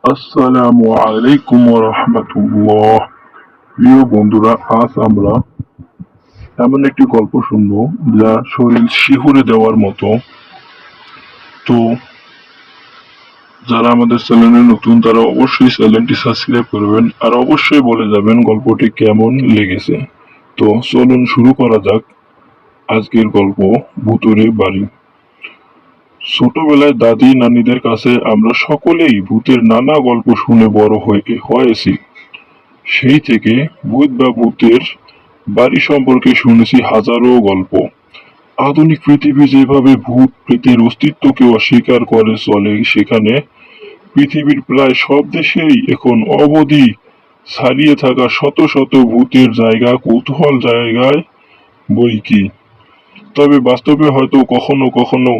আসসালামু আলাইকুম রাহমাতুল্লাহ। প্রিয় বন্ধুরা, আজ আমরা এমন একটি গল্প শুনবো যা শরীর শিহরে দেওয়ার মতো। তো যারা আমাদের চ্যানেলে নতুন তারা অবশ্যই চ্যানেলটি সাবস্ক্রাইব করবেন আর অবশ্যই বলে যাবেন গল্পটি কেমন লেগেছে। তো চলুন শুরু করা যাক আজকের গল্প, ভূতুরে বাড়ি। ছোটবেলায় দাদি নানিদের কাছে আমরা সকলেই ভূতের নানা গল্প শুনে বড় হয়েছি। সেই থেকে ভূত বা ভূতের বাড়ি সম্পর্কে শুনেছি হাজারো গল্প। আধুনিক পৃথিবী যেভাবে ভূত প্রেতের অস্তিত্বকে অস্বীকার করে চলে, সেখানে পৃথিবীর প্রায় সব দেশেই এখন অবধি ছাড়িয়ে থাকা শত শত ভূতের জায়গা, কৌতূহল জায়গায় বই কি। তবে বাস্তবে হয়তো কখনো কখনো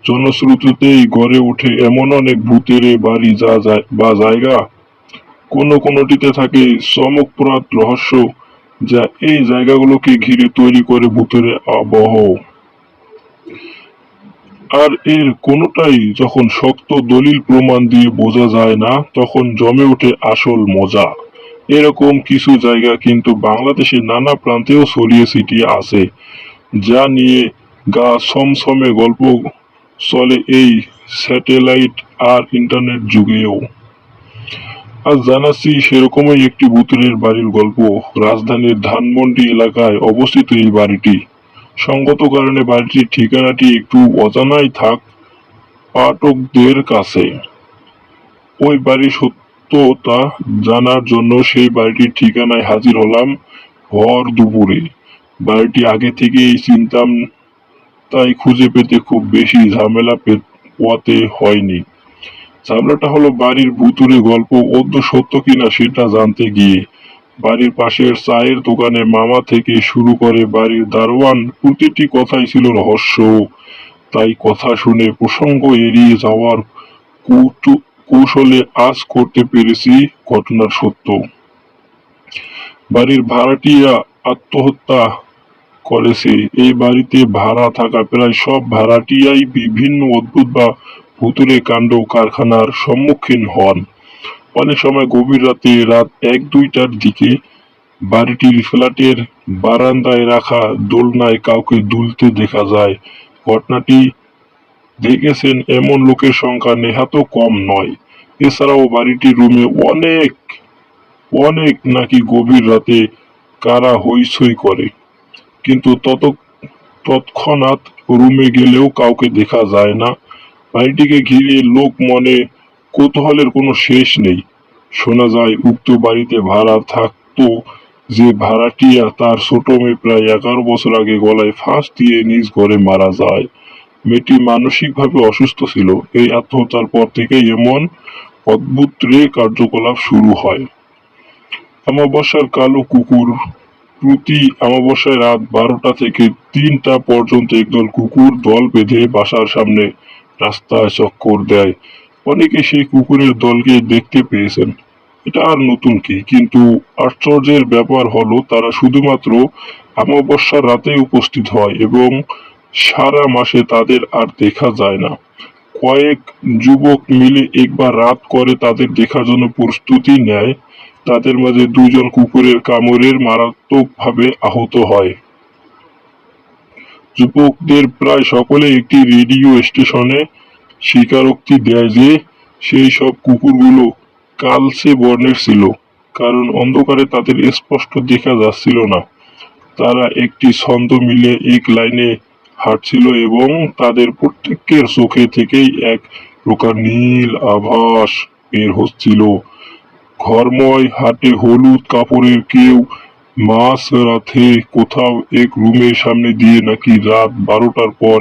জনশ্রুতিতেই গড়ে ওঠে এমন অনেক ভূতের বাড়ি বা জায়গা, কোনোটিতে থাকে চমকপ্রদ রহস্য, যা এই জায়গাগুলোকে ঘিরে তৈরি করে ভূতের আবহ। আর এর কোনোটাই যখন শক্ত দলিল প্রমাণ দিয়ে বোঝা যায় না, তখন জমে ওঠে আসল মজা। এরকম কিছু জায়গা কিন্তু বাংলাদেশের নানা প্রান্তেও ছড়িয়ে ছিটিয়ে আছে, যা নিয়ে গা ছমছমে গল্প চলে এই স্যাটেলাইট আর ইন্টারনেট যুগেও। আজ জানাচ্ছি সেরকমই একটি ভূতুড়ে বাড়ির গল্প। রাজধানীর ধানমন্ডি এলাকায় অবস্থিত এই বাড়িটি। সঙ্গত কারণে বাড়িটির ঠিকানাটি একটু অজানাই থাক পাঠকদের কাছে। ওই বাড়ির সত্যতা জানার জন্য সেই বাড়িটির ঠিকানায় হাজির হলাম ভর দুপুরে। বাড়িটি আগে থেকেই চিনতাম, তাই খুঁজে পেতে খুব বেশি ঝামেলা পোয়াতে হয়নি। ঝামেলাটা হলো বাড়ির ভুতুড়ে গল্প অদ্য সত্য কিনা সেটা জানতে গিয়ে। বাড়ির পাশের চায়ের দোকানে মামা থেকে শুরু করে বাড়ির দারোয়ান, প্রতিটি কথাই ছিল রহস্য। তাই কথা শুনে প্রসঙ্গ এড়িয়ে যাওয়ার কৌশলে আজ করতে পেরেছি ঘটনার সত্য। বাড়ির ভাড়াটিয়া আত্মহত্যা করেছে। এই বাড়িতে ভাড়া থাকা প্রায় সব ভাড়াটিয়াই বিভিন্ন অদ্ভুত বা ভুতুড়ে কাণ্ড কারখানার সম্মুখীন হন। অনেক সময় গভীর রাতে, রাত 1-2টার দিকে বাড়িটির ফ্ল্যাটের বারান্দায় রাখা দোলনায় কাউকে দুলতে দেখা যায়। ঘটনাটি দেখেছেন এমন লোকের সংখ্যা নেহাত কম নয়। এছাড়াও বাড়িটির রুমে অনেক অনেক নাকি গভীর রাতে কারা হইচই করে, কিন্তু তৎক্ষণাৎ রুমে গেলেও কাউকে দেখা যায় না। বাড়িটিকে ঘিরে লোক মনে কৌতূহলের কোনো শেষ নেই। শোনা যায় উক্ত বাড়িতে ভাড়া থাকতো যে ভাড়াটিয়া, তার ছোট মেয়ে প্রায় 11 বছর আগে গলায় ফাঁস দিয়ে নিজ ঘরে মারা যায়। মেয়েটি মানসিকভাবে অসুস্থ ছিল। এই আত্মহত্যার পর থেকেই এমন অদ্ভুত কার্যকলাপ শুরু হয়। অমাবস্যার কালো কুকুর। প্রতি অমাবস্যায় রাত 12টা থেকে 3টা পর্যন্ত একদল কুকুর দল বেঁধে বাসার সামনে রাস্তায় চক্কর দেয়। অনেকে সেই কুকুরের দলকে দেখতে পেয়েছেন। এটা আর নতুন কি, কিন্তু আশ্চর্যের ব্যাপার হলো তারা শুধুমাত্র অমাবস্যার রাতে উপস্থিত হয় এবং সারা মাসে তাদের আর দেখা যায় না। কয়েক যুবক মিলে একবার রাত করে তাদের দেখার জন্য প্রস্তুতি নেয়। তাদের মাঝে 2জন কুকুরের কামড়ে মারাত্মকভাবে আহত হয়। যুবকদের প্রায় সকলে একটি রেডিও স্টেশনে স্বীকারোক্তি দেয় যে সেই সব কুকুরগুলো কালচে বর্ণের ছিল, কারণ অন্ধকারে তাদের স্পষ্ট দেখা যাচ্ছিল না। তারা একটি ছন্দ মিলে এক লাইনে হাঁটছিল এবং তাদের প্রত্যেকের চোখে থেকেই এক প্রকার নীল আভাস বের হচ্ছিল। ঘরময় হাটে হলুদ কাপড়ের কেউ মাঝ রাতে কোথাও এক রুমের সামনে দিয়ে নাকি রাত 12টার পর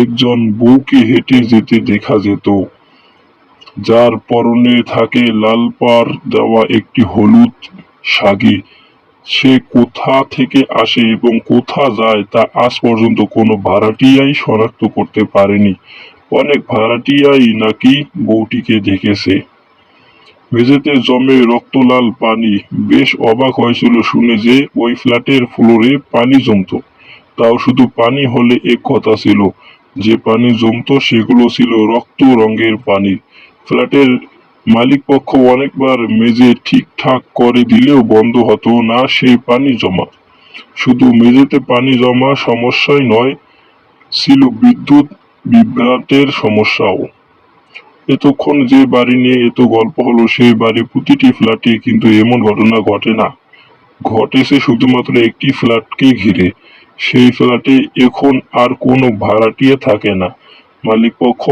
একজন বউকে হেঁটে যেতে দেখা যেত, যার পরনে থাকে লাল পাড় দেওয়া একটি হলুদ শাড়ি। সে কোথা থেকে আসে এবং কোথা যায় তা আজ পর্যন্ত কোনো ভাড়াটিয়াই শনাক্ত করতে পারেনি। অনেক ভাড়াটিয়াই নাকি বউটিকে দেখেছে। মেঝেতে জমে রক্তলাল পানি। বেশ অবাক হয়েছিল শুনে যে ওই ফ্ল্যাটের ফ্লোরে পানি জমতো। তাও শুধু পানি হলে এক কথা ছিল, যে পানি জমতো সেগুলো ছিল রক্ত রঙের পানি। ফ্ল্যাটের মালিক পক্ষ অনেকবার মেঝে ঠিকঠাক করে দিলেও বন্ধ হতো না সেই পানি জমা। শুধু মেঝেতে পানি জমা সমস্যাই নয়, ছিল বিদ্যুৎ বিভ্রাটের সমস্যাও। এতক্ষণ যে বাড়ি নিয়ে এত গল্প হলো, সেই বাড়ির প্রতিটি ফ্ল্যাটে কিন্তু এমন ঘটনা ঘটে না। ঘটেছে শুধুমাত্র একটি ফ্ল্যাটকে ঘিরে। সেই ফ্ল্যাটে এখন আর কোনো ভাড়াটিয়া থাকে না। মালিক পক্ষ